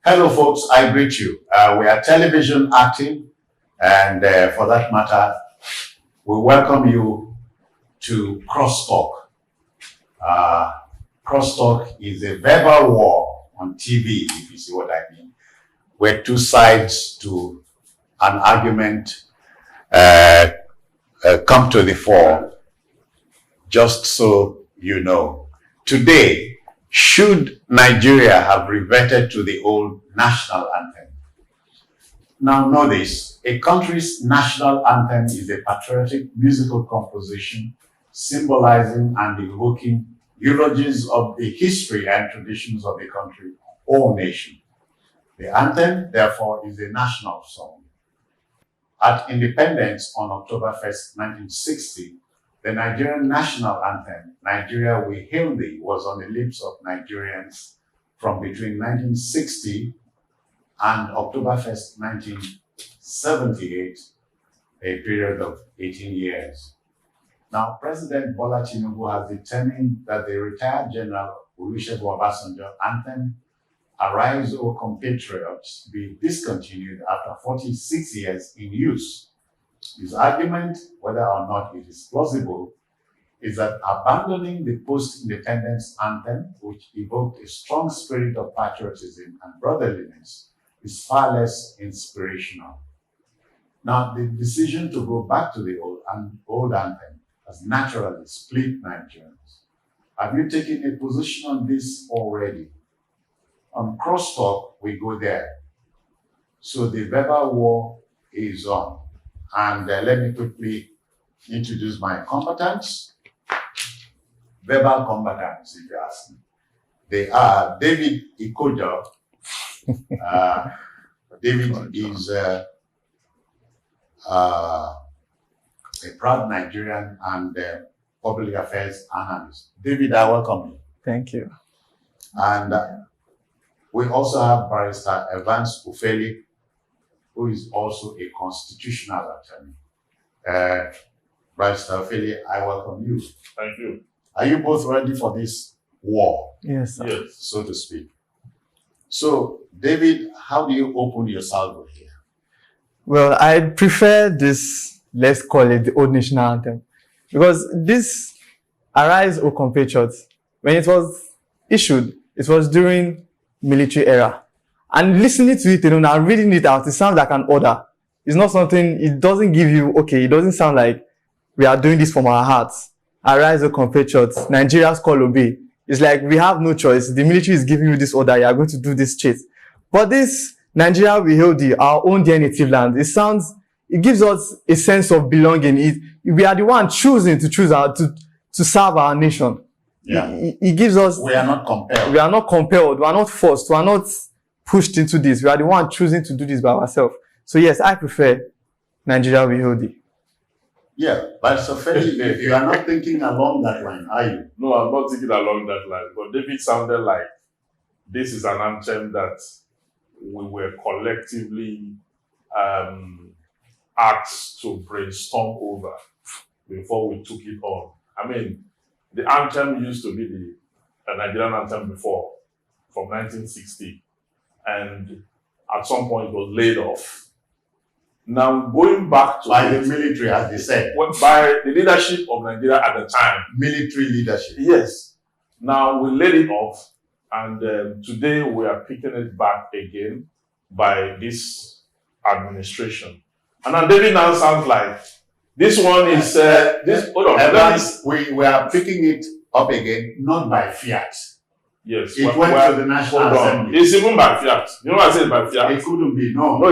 Hello, folks. I greet you. We are television active, and for that matter, we welcome you to Crosstalk. Crosstalk is a verbal war on TV, if you see what I mean, where two sides to an argument come to the fore, just so you know. Today, should Nigeria have reverted to the old national anthem? Now know this, a country's national anthem is a patriotic musical composition symbolizing and evoking eulogies of the history and traditions of the country or nation. The anthem, therefore, is a national song. At independence on October 1st, 1960, the Nigerian national anthem, Nigeria We Hail Thee, was on the lips of Nigerians from between 1960 and October 1st, 1978, a period of 18 years. Now, President Bola Tinubu has determined that the retired General Olusegun Obasanjo anthem, Arise, O Compatriots, be discontinued after 46 years in use. His argument, whether or not it is plausible, is that abandoning the post-independence anthem, which evoked a strong spirit of patriotism and brotherliness, is far less inspirational. Now, the decision to go back to the old anthem has naturally split Nigerians. Have you taken a position on this already? On Crosstalk, we go there. So the verbal war is on. And let me quickly introduce my combatants. Verbal combatants, if you ask me. They are David Ikojo. David is a proud Nigerian and public affairs analyst. David, I welcome you. Thank you. And we also have Barrister Evans Ufeli, who is also a constitutional attorney. Barrister Ufeli, I welcome you. Thank you. Are you both ready for this war? Yes, sir. Yes. So to speak. So, David, how do you open your salvo here? Well, I prefer this, let's call it the old national anthem. Because this Arise, O Compatriots, when it was issued, it was during military era. And listening to it, now reading it out, it sounds like an order. It's not something, it doesn't give you, okay, it doesn't sound like we are doing this from our hearts. Arise, O compatriots, Nigeria's call obey. It's like we have no choice. The military is giving you this order, you are going to do this shit. But this Nigeria we hail thee, our own dear native land, it gives us a sense of belonging. We are the one choosing to serve our nation. Yeah. It gives us. We are not compelled. We are not compelled. We are not forced. We are not pushed into this. We are the one choosing to do this by ourselves. So yes, I prefer Nigeria we hail thee. Yeah, but so fairly, you are not thinking along that line, are you? No, I'm not thinking along that line. But David sounded like this is an anthem that we were collectively asked to brainstorm over before we took it on. I mean, the anthem used to be the Nigerian anthem before, from 1960. And at some point it was laid off. Now, going back to by the military, as they said. By the leadership of Nigeria at the time. Military leadership. Yes. Now, we laid it off, and today we are picking it back again by this administration. And now David now sounds like this one is this. Hold on, Evans, we are picking it up again, not by fiat. Yes, it went to the National Assembly. It's even by fiat. You know what I said by fiat? It couldn't be, no. No,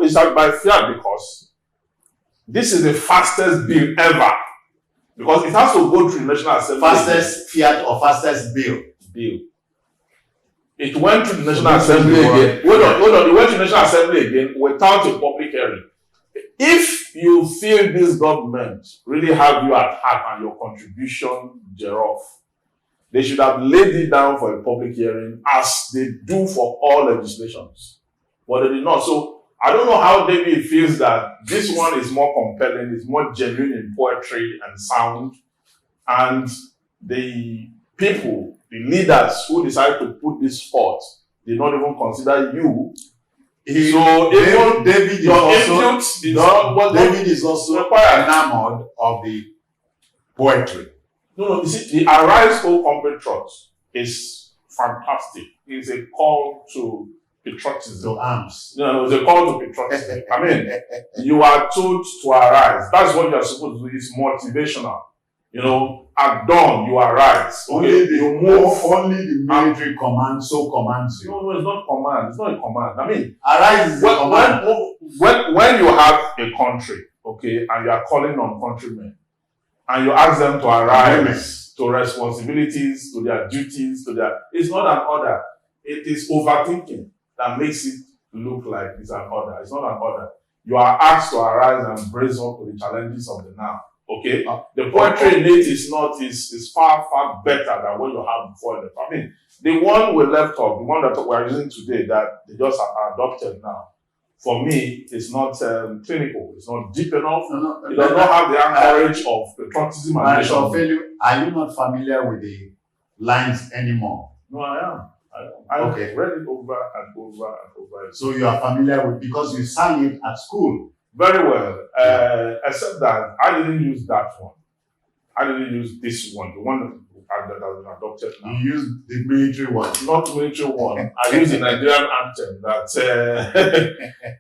it's by fiat because this is the fastest bill ever. Because it has to go through the National Assembly. Fastest fiat or fastest bill? Bill. It went to the National Assembly again. Hold on. It went to the National Assembly again without a public hearing. If you feel this government really have you at heart and your contribution thereof, they should have laid it down for a public hearing as they do for all legislations. But they did not. So I don't know how David feels that this one is more compelling, is more genuine in poetry and sound. And the people, the leaders who decided to put this forth They not even consider you. David is also enamored of the poetry. No, you see, the Arise, O Compatriots is fantastic. It's a call to patriotism. To arms. No, it's a call to patriotism. I mean, you are told to arise. That's what you are supposed to do. It's motivational. You know, at dawn you arise. Only the military command so commands you. No, it's not command. It's not a command. I mean, arise is a command. When you have a country, okay, and you are calling on countrymen, and you ask them to arise to responsibilities, to their duties, it's not an order. It is overthinking that makes it look like it's an order. It's not an order. You are asked to arise and brace up to the challenges of the now. Okay? The poetry in it is far, far better than what you have before. I mean, the one we left off, the one that we are using today that they just are adopted now, for me, it's not clinical. It's not deep enough. It does not have the anchorage of patriotism and nation. Are you not familiar with the lines anymore? No, I am. I okay. read it over and over and over. So you are familiar with, because you sang it at school. Very well, except that I didn't use that one. I didn't use this one, the one that has been adopted now. You used the military one. Not the military one. I used the Nigerian anthem that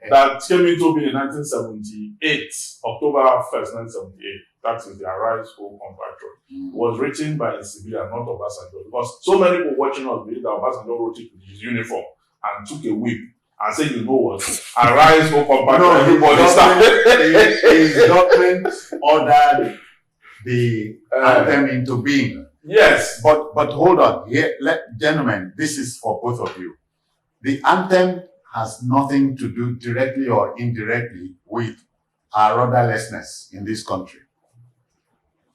that came into being in 1978, October 1st, 1978. That is the Arise, O Compatriot. It was written by a civilian, not Obasanjo, because so many people watching us believe that Obasanjo wrote it with his uniform and took a whip and said, you know what, Arise, O Compatriot. No, everybody started. His government ordered the anthem into being. Yes. But hold on. Here, gentlemen, this is for both of you. The anthem has nothing to do directly or indirectly with our rudderlessness in this country.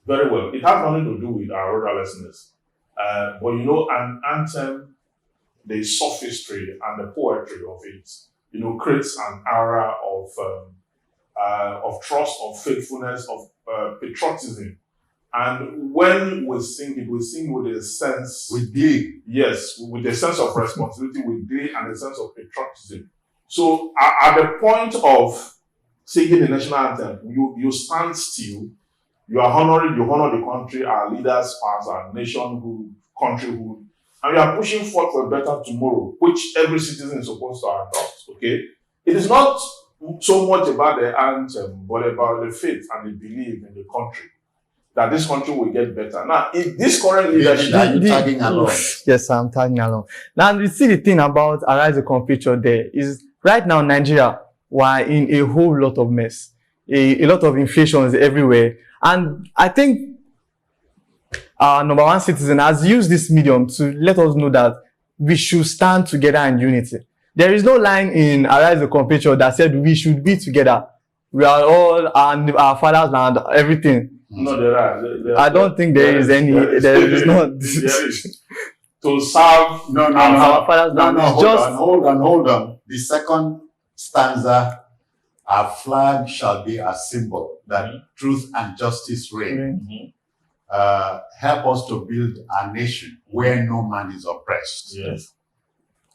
Very well. It has nothing to do with our rudderlessness. But you know, an anthem, the sophistry and the poetry of it, you know, creates an aura of trust, of faithfulness, of patriotism. And when we sing with a sense, with glee. Yes, with a sense of responsibility, with glee and a sense of patriotism. So at the point of singing the national anthem, you stand still. You are honoring, you honor the country, our leaders, our nationhood, countryhood, and we are pushing forth for a better tomorrow, which every citizen is supposed to adopt. Okay, it is not so much about the anthem, but about the faith and the belief in the country that this country will get better. Now, if this current leadership, are you tagging along? Yes, I'm tagging along. Now, you see the thing about Arise, O Compatriot there is right now Nigeria, we're in a whole lot of mess, a lot of inflations everywhere. And I think our number one citizen has used this medium to let us know that we should stand together in unity. There is no line in Arise, O Compatriot that said we should be together. We are all our father's land, everything. No, there are. I don't think there is any. There is not. There is. To serve our father's land. Hold on. The second stanza, our flag shall be a symbol that truth and justice reign. Help us to build a nation where no man is oppressed. Yes.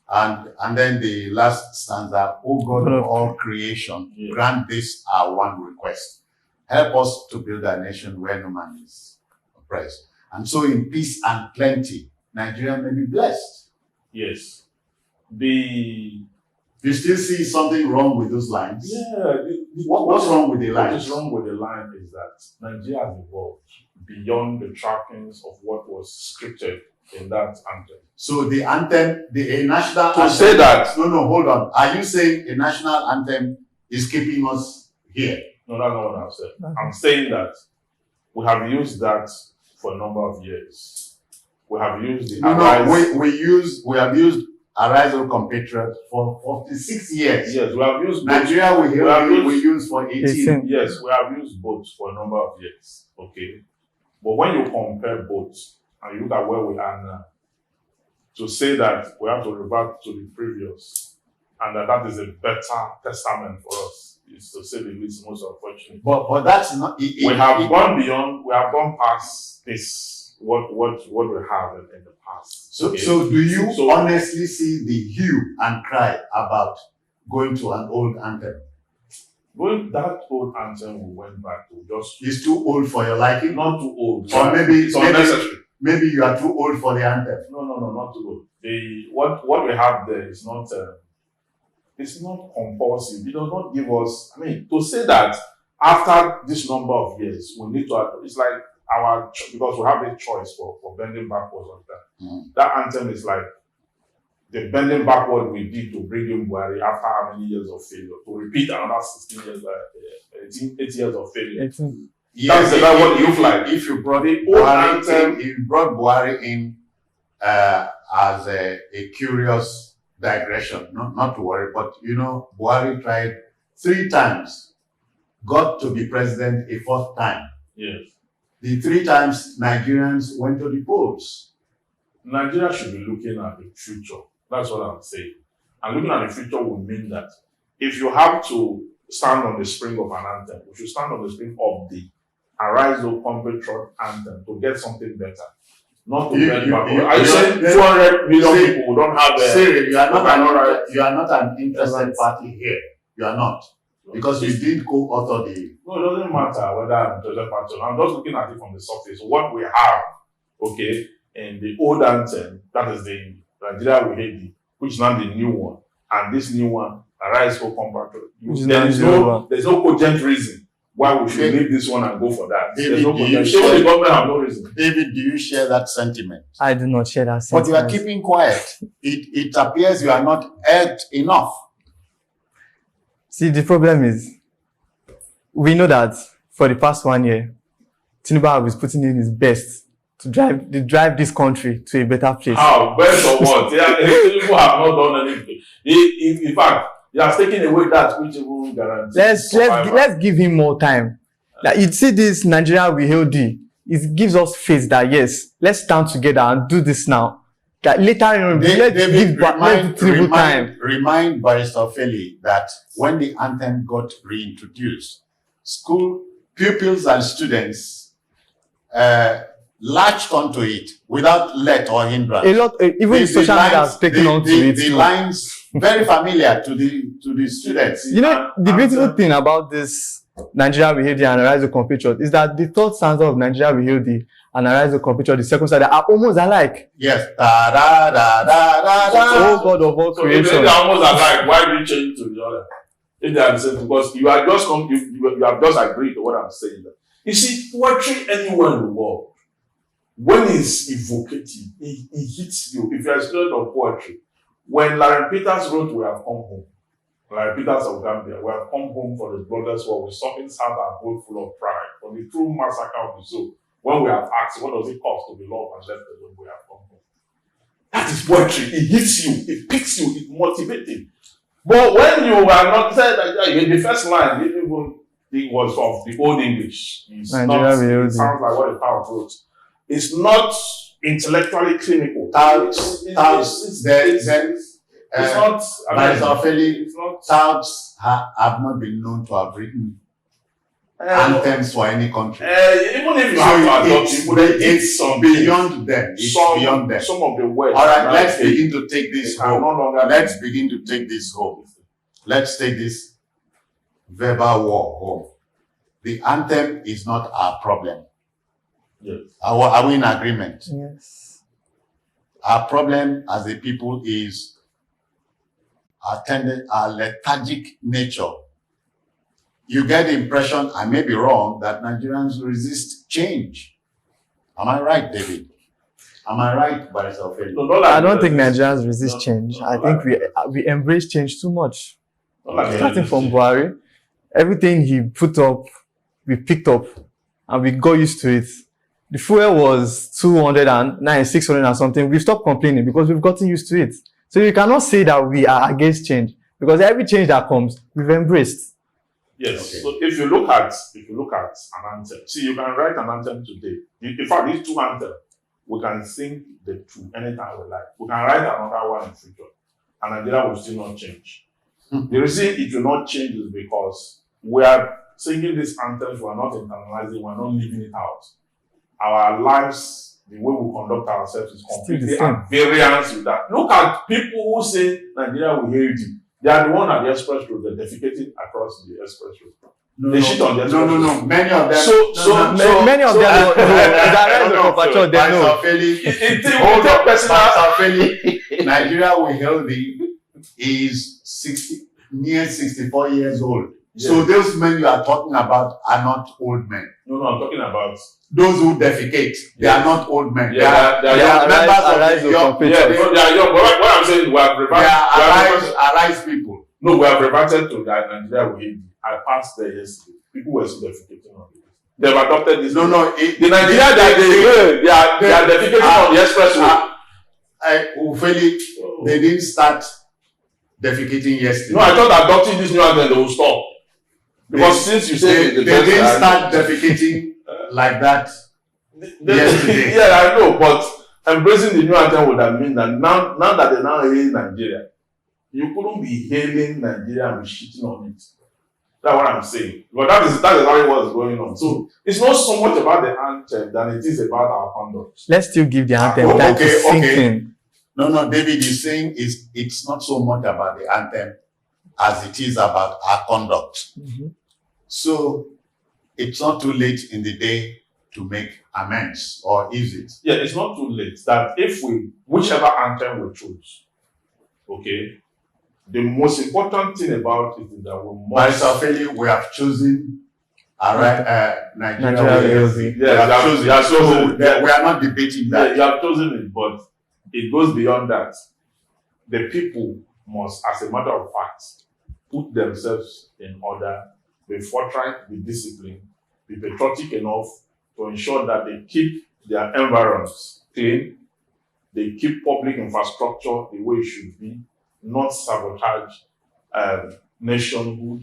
And then the last stanza, O God of all creation, grant this our one request. Help us to build a nation where no man is oppressed. And so in peace and plenty, Nigeria may be blessed. Yes. You still see something wrong with those lines? Yeah. What's wrong with the lines? What is wrong with the line is that Nigeria has evolved beyond the trappings of what was scripted in that anthem. So the anthem, a national anthem. To say that. No, hold on. Are you saying a national anthem is keeping us here? No, that's not what I've said. I'm saying that we have used that for a number of years. We have used the Arise. We have used Arise, O Compatriot for 46 years. Yes, we have used Nigeria. We use for 18. Yes, we have used both for a number of years. Okay, but when you compare both and you look at where we are now, to say that we have to revert to the previous and that is a better testament for us is, to say the least, most unfortunate. But that's not. We have gone beyond. We have gone past this. what we have in the past. So, Okay. so do you So- honestly see the hue and cry about going to an old anthem? Going that old anthem we went back to just It's too old for your liking? not too old. Or maybe- it's unnecessary. Maybe you are too old for the anthem. No, not too old. What we have there is not it's not compulsive. It does not give us. I mean, to say that after this number of years we need to. It's like because we have a choice for bending backwards on that. Mm. That anthem is like the bending backward we did to bring in Buhari after how many years of failure, to repeat another 16 years, 8 years of failure. Yes, That's what you like. If you brought The old Buhari anthem- in, if you brought Buhari in as a curious digression, not to worry, but you know, Buhari tried 3 times, got to be president a 4th time. Yes. The 3 times Nigerians went to the polls. Nigeria should be looking at the future. That's what I'm saying. And looking at the future will mean that if you have to stand on the spring of an anthem, we should stand on the spring of the Arise, O Compatriot anthem to get something better. Not to bend backward. Are you saying 200 million people don't have a... Siri, you are Alright. not an interested party here. You are not. Because you did co-author the... No, it doesn't matter whether I'm Joseph Patton. I'm just looking at it from the surface. What we have, okay, in the old anthem, that is the Nigeria We Hate Thee, which is now the new one. And this new one, Arise, O Compatriot. There's no cogent reason why we should leave this one and go for that. David, There's no do you cogent. share- Even the government have no reason. David, do you share that sentiment? I do not share that But you are sentiment. keeping quiet. It appears you are not heard enough. See, the problem is, we know that for the past 1 year, Tinubu is putting in his best to drive this country to a better place. How? Best or what? People have not done anything. In fact, he has taken away that which will guarantee. Let's give him more time. Like, you see this Nigeria We Hail Thee, it gives us faith that yes, let's stand together and do this now. That later on, let's give Tinubu time. Remind Barrister Feli that when the anthem got reintroduced, school pupils and students latched onto it without let or hindrance. A lot, even social media has taken on to it. The too. lines very familiar to the students. You know, the beautiful thing about this Nigeria We Hail Thee and Arise, O Compatriot is that the 3rd stanza of Nigeria We Hail Thee and Arise, O Compatriot, the 2nd stanza, are almost alike. Yes. Da, da, da, da, da, da. Oh God of all So if creation. they are almost alike, why do you change to the other? If they are the same, because you are just you have just agreed to what I'm saying. You see, poetry anywhere in the world, when it's evocative, it hits you. If you are a student of poetry, when Larry Peters wrote "We Have Come Home," Larry Peters of Gambia, "We have come home for the bloodless war with something's heart and boat full of pride, for the true massacre of the soul. When we have asked, what does it cost to be loved and left alone? We have come home." That is poetry. It hits you, it picks you, it motivates you. But when you are not said that in the first line, it was of the old English. It's Nigeria We Hail it Thee. sounds like what the power wrote. It's not intellectually clinical. Touts, It's not. Barrister Feli, It's not. touts have not been known to have written anthems for any country. Even if you have to adopt, you could It's some beyond them. It's beyond them. Some of the words. All right, let's begin to take this They can no home. longer. Let's begin to take this home. Let's take this verbal war home. The anthem is not our problem. Yes. Are we in agreement? Yes. Our problem as a people is our lethargic nature. You get the impression, I may be wrong, that Nigerians resist change. Am I right, David? Am I right, Barrister Feli? No, not like I don't think this. Nigerians resist change. I think we embrace change too much. Not like Okay. Starting from Buhari, everything he put up, we picked up and we got used to it. The fuel was 209, 600 and something. We've stopped complaining because we've gotten used to it. So you cannot say that we are against change because every change that comes, we've embraced. Yes. Okay. So if you look at an anthem, see, you can write an anthem today. In fact, these 2 anthems, we can sing the 2 anytime we like. We can write another one in future, and Nigeria will still not change. The reason it will not change is because we are singing these anthems, we are not internalizing, we are not living it out. Our lives the way we conduct ourselves is completely same. at variance with that. Look at people who say Nigeria will hail you. They are the one at the express road, they're defecating across the express road. They shit on the express road. No. Many of them. Many of them. Nigeria will hail thee is 60, near 64 years old. Yes. So those men you are talking about are not old men. No, I'm talking about those who defecate. They are not old men. Yeah, they are members of the young. Yeah, they are young. What I'm saying, we have reverted. They are arise people. No, we have reverted to that Nigeria will hail thee. I passed there yesterday. People were still defecating on it. They've adopted this. No. The Nigeria that they are defecating on the expressway. They didn't start defecating yesterday. No, I thought adopting this new anthem they will stop. Because since you say they didn't start defecating like that yesterday. Yeah, I know, but embracing the new anthem would have meant that now that they now hail Nigeria, you couldn't be hailing Nigeria and be shitting on it. That's what I'm saying. But that is exactly what is going on. So it's not so much about the anthem than it is about our conduct. Let's still give the anthem time to sink in. No, David is saying it's not so much about the anthem as it is about our conduct. Mm-hmm. So it's not too late in the day to make amends, or is it? Yeah, it's not too late. That if whichever anthem we choose, okay, the most important thing about it is that we have chosen Nigeria. We are not debating that. Yeah, you have chosen it, but it goes beyond that. The people must, as a matter of fact, put themselves in order before trying to be disciplined, be patriotic enough to ensure that they keep their environs clean, they keep public infrastructure the way it should be, not sabotage nationhood.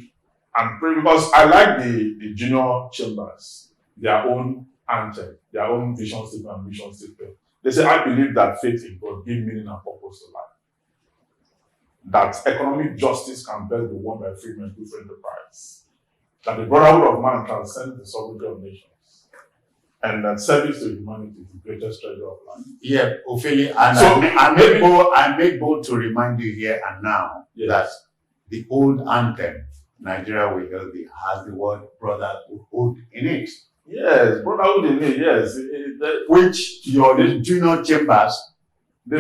And pray, because I like the junior chambers, their own anthem, their own vision statement and mission statement. They say, I believe that faith in God gives meaning and purpose to life. That economic justice can best be won by free men through free enterprise. That the brotherhood of man transcends the sovereignty of nations. And that service to humanity is the greatest treasure of life. Yeah, Ophelia, and so I make bold to remind you here and now that the old anthem, Nigeria will hail thee, has the word brotherhood in it. Yes, brotherhood in it, yes. Which your junior chambers, no.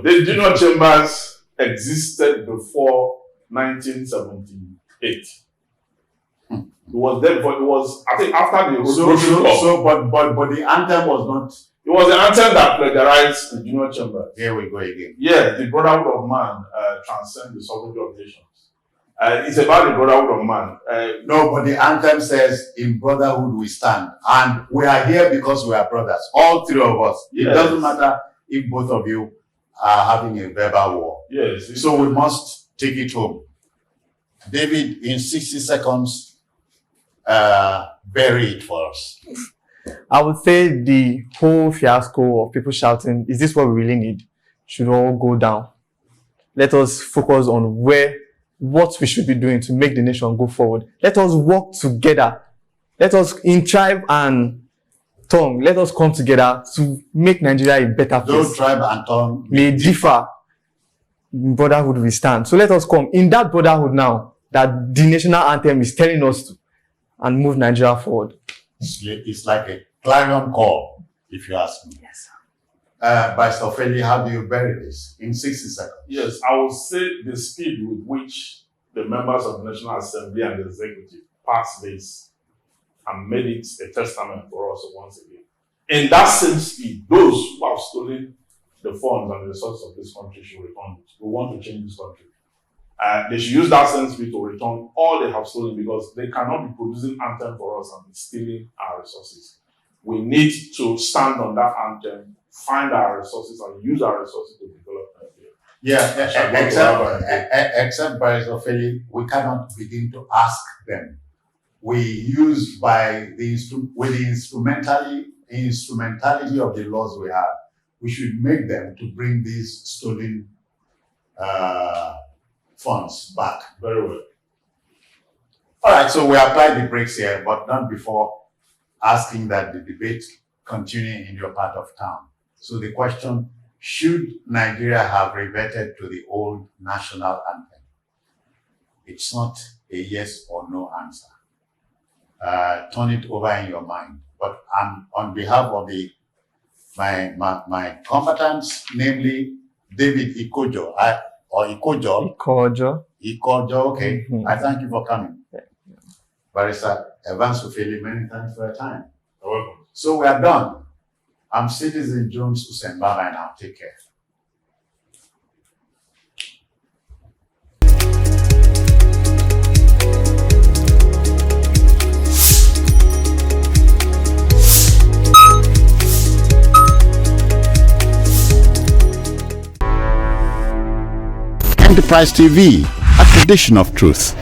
The junior chambers existed before 1978. It was there before. It was, I think, after the but the anthem was not. It was the anthem that plagiarized the junior chambers. Here we go again. Yes, the brotherhood of man transcends the sovereignty of nations. It's about the brotherhood of man. No, but the anthem says, "In brotherhood we stand," and we are here because we are brothers. All three of us. Yes. It doesn't matter if both of you are having a verbal war. Yes. So we must take it home. David, in 60 seconds. Bury it for us. I would say the whole fiasco of people shouting, "Is this what we really need?" should all go down. Let us focus on what we should be doing to make the nation go forward. Let us work together. Let us, in tribe and tongue, let us come together to make Nigeria a better place. Those tribe and tongue may differ. In brotherhood we stand. So let us come in that brotherhood now that the national anthem is telling us to, and move Nigeria forward. It's like a clarion call, if you ask me. Yes, sir. By Ophelia, how do you bury this? In 60 seconds. Yes, I will say the speed with which the members of the National Assembly and the Executive passed this and made it a testament for us once again. In that same speed, those who have stolen the funds and the resources of this country should return it. We want to change this country. They should use that same speed to return all they have stolen, because they cannot be producing anthem for us and be stealing our resources. We need to stand on that anthem, find our resources, and use our resources to develop Nigeria. Except by Ophelia, we cannot begin to ask them. We use with the instrumentality of the laws we have, we should make them to bring these stolen funds back. Very well. All right, so we applied the brakes here, but not before asking that the debate continue in your part of town. So the question, should Nigeria have reverted to the old national anthem? It's not a yes or no answer. Turn it over in your mind. But on behalf of my combatants, namely David Ikojo, okay. Mhm. I thank you for coming. Barrister Evans Ofeli, many thanks for your time. You're welcome. So we are done. I'm Citizen Jones Hussein Baba, and I'll take care. Enterprise TV, a tradition of truth.